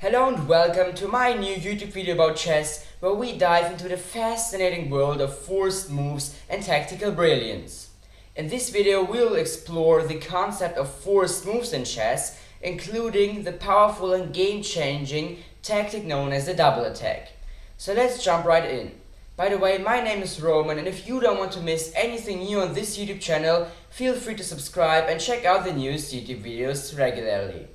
Hello and welcome to my new YouTube video about chess, where we dive into the fascinating world of forced moves and tactical brilliance. In this video we'll explore the concept of forced moves in chess, including the powerful and game-changing tactic known as the double attack. So let's jump right in. By the way, my name is Roman, and if you don't want to miss anything new on this YouTube channel, feel free to subscribe and check out the newest YouTube videos regularly.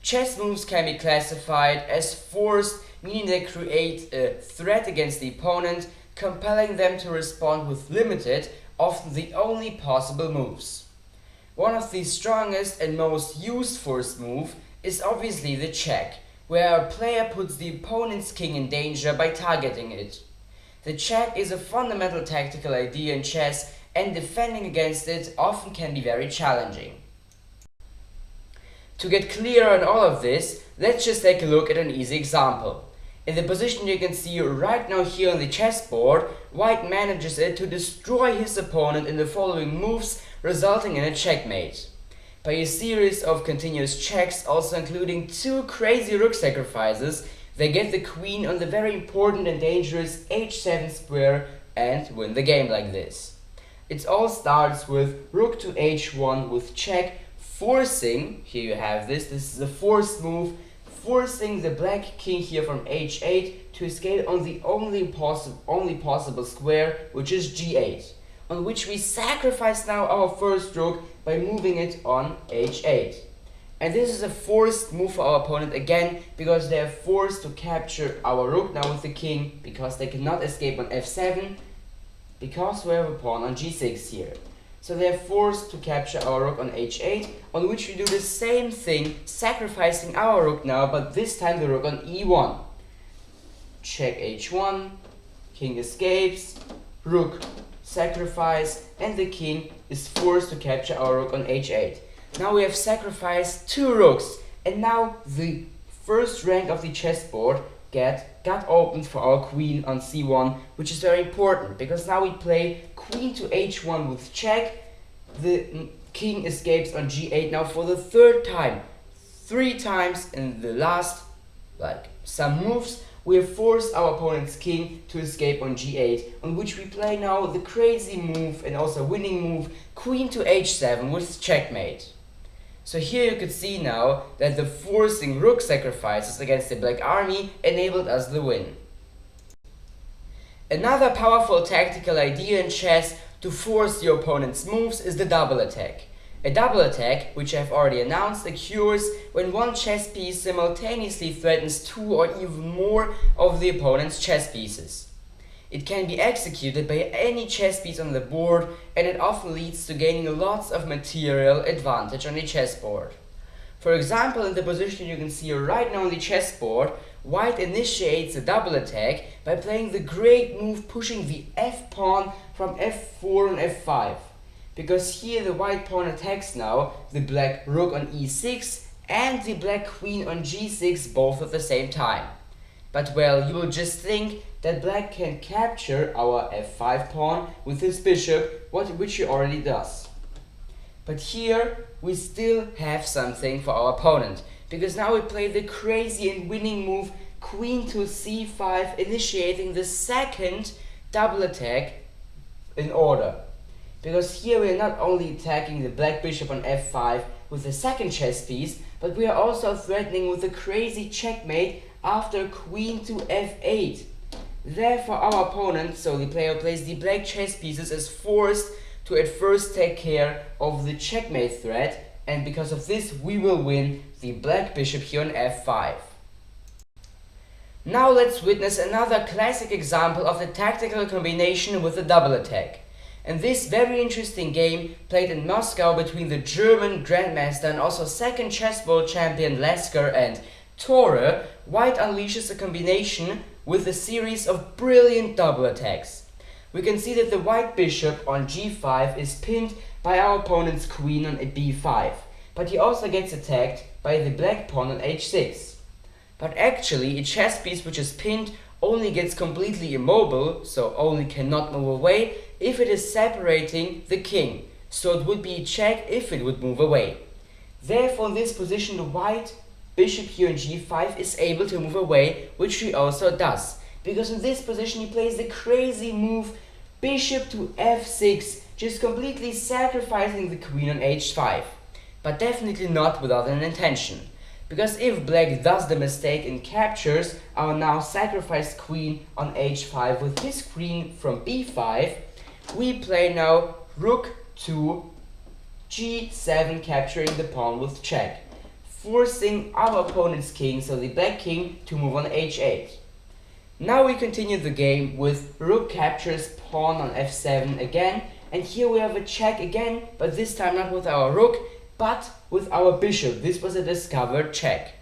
Chess moves can be classified as forced, meaning they create a threat against the opponent, compelling them to respond with limited, often the only possible moves. One of the strongest and most used forced move is obviously the check, where a player puts the opponent's king in danger by targeting it. The check is a fundamental tactical idea in chess, and defending against it often can be very challenging. To get clear on all of this, let's just take a look at an easy example. In the position you can see right now here on the chessboard, White manages it to destroy his opponent in the following moves, resulting in a checkmate. By a series of continuous checks, also including two crazy rook sacrifices, they get the queen on the very important and dangerous h7 square and win the game like this. It all starts with rook to h1 with check, forcing, here you have this is a forced move, forcing the black king here from h8 to escape on the only possible square, which is g8, on which we sacrifice now our first rook by moving it on h8. And this is a forced move for our opponent again, because they are forced to capture our rook now with the king, because they cannot escape on f7, because we have a pawn on g6 here. So they are forced to capture our rook on h8, on which we do the same thing, sacrificing our rook now, but this time the rook on e1. Check h1, king escapes, rook sacrifice, and the king is forced to capture our rook on h8. Now we have sacrificed two rooks, and now the first rank of the chessboard got opened for our queen on c1, which is very important, because now we play queen to h1 with check, the king escapes on g8 now for the third time. 3 times in the last, some moves, we have forced our opponent's king to escape on g8, on which we play now the crazy move and also winning move, queen to h7 with checkmate. So here you can see now that the forcing rook sacrifices against the black army enabled us the win. Another powerful tactical idea in chess to force your opponent's moves is the double attack. A double attack, which I've already announced, occurs when one chess piece simultaneously threatens 2 or even more of the opponent's chess pieces. It can be executed by any chess piece on the board, and it often leads to gaining lots of material advantage on the chessboard. For example, in the position you can see right now on the chessboard, White initiates a double attack by playing the great move pushing the f-pawn from f4 and f5. Because here the white pawn attacks now the black rook on e6 and the black queen on g6 both at the same time. But well, you will just think that black can capture our f5 pawn with his bishop, which he already does. But here we still have something for our opponent, because now we play the crazy and winning move queen to c5, initiating the second double attack in order. Because here we are not only attacking the black bishop on f5 with the second chess piece, but we are also threatening with a crazy checkmate after queen to f8. Therefore our opponent, so the player who plays the black chess pieces, is forced to at first take care of the checkmate threat, and because of this we will win the black bishop here on f5. Now let's witness another classic example of the tactical combination with the double attack. In this very interesting game played in Moscow between the German Grandmaster and also second chessboard champion Lasker and Tore, White unleashes a combination with a series of brilliant double attacks. We can see that the white bishop on g5 is pinned by our opponent's queen on b5, but he also gets attacked by the black pawn on h6. But actually a chess piece which is pinned only gets completely immobile, so only cannot move away, if it is separating the king, so it would be a check if it would move away. Therefore in this position the white bishop here in g5 is able to move away, which he also does. Because in this position he plays the crazy move bishop to f6, just completely sacrificing the queen on h5. But definitely not without an intention. Because if black does the mistake and captures our now sacrificed queen on h5 with his queen from b5, we play now rook to g7, capturing the pawn with check, forcing our opponent's king, so the black king, to move on h8. Now we continue the game with rook captures pawn on f7 again, and here we have a check again, but this time not with our rook, but with our bishop. This was a discovered check.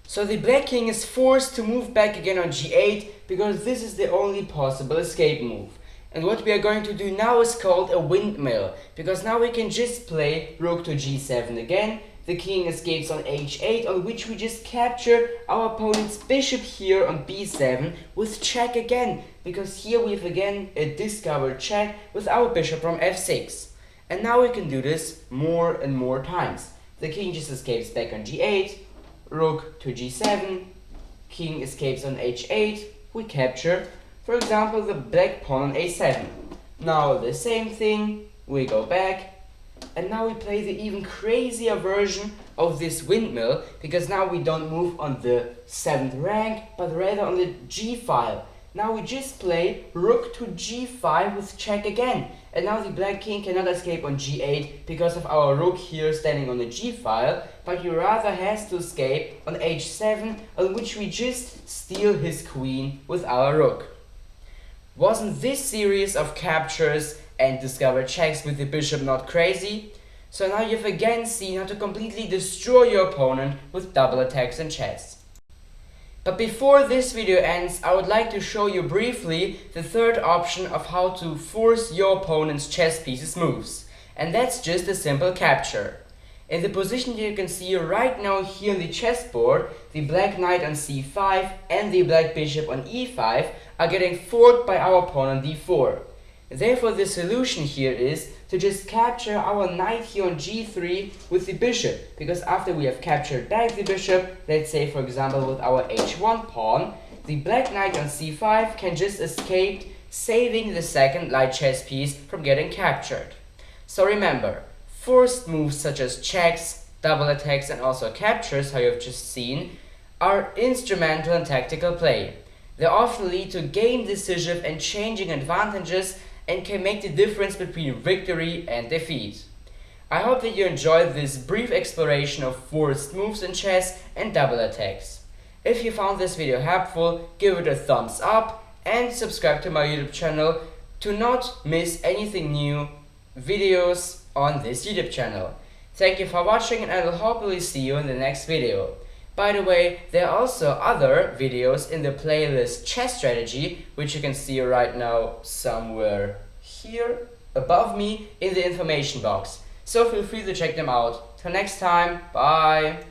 So the black king is forced to move back again on g8, because this is the only possible escape move. And what we are going to do now is called a windmill, because now we can just play rook to g7 again. The king escapes on h8, on which we just capture our opponent's bishop here on b7 with check again, because here we have again a discovered check with our bishop from f6. And now we can do this more and more times. The king just escapes back on g8, rook to g7, king escapes on h8, we capture, for example, the black pawn on a7. Now the same thing, we go back, and now we play the even crazier version of this windmill, because now we don't move on the 7th rank, but rather on the g file. Now we just play rook to g5 with check again, and now the black king cannot escape on g8 because of our rook here standing on the g file, but he rather has to escape on h7, on which we just steal his queen with our rook. Wasn't this series of captures and discovered checks with the bishop not crazy? So now you've again seen how to completely destroy your opponent with double attacks in chess. But before this video ends, I would like to show you briefly the third option of how to force your opponent's chess pieces moves. And that's just a simple capture. In the position you can see right now here on the chessboard, the black knight on c5 and the black bishop on e5 are getting forked by our pawn on d4. Therefore, the solution here is to just capture our knight here on g3 with the bishop, because after we have captured back the bishop, let's say for example with our h1 pawn, the black knight on c5 can just escape, saving the second light chess piece from getting captured. So remember, forced moves such as checks, double attacks and also captures, how you have just seen, are instrumental in tactical play. They often lead to game decisive and changing advantages and can make the difference between victory and defeat. I hope that you enjoyed this brief exploration of forced moves in chess and double attacks. If you found this video helpful, give it a thumbs up and subscribe to my YouTube channel to not miss anything new videos on this YouTube channel. Thank you for watching, and I will hopefully see you in the next video. By the way, there are also other videos in the playlist Chessstrategy, which you can see right now somewhere here above me in the information box. So feel free to check them out. Till next time, bye!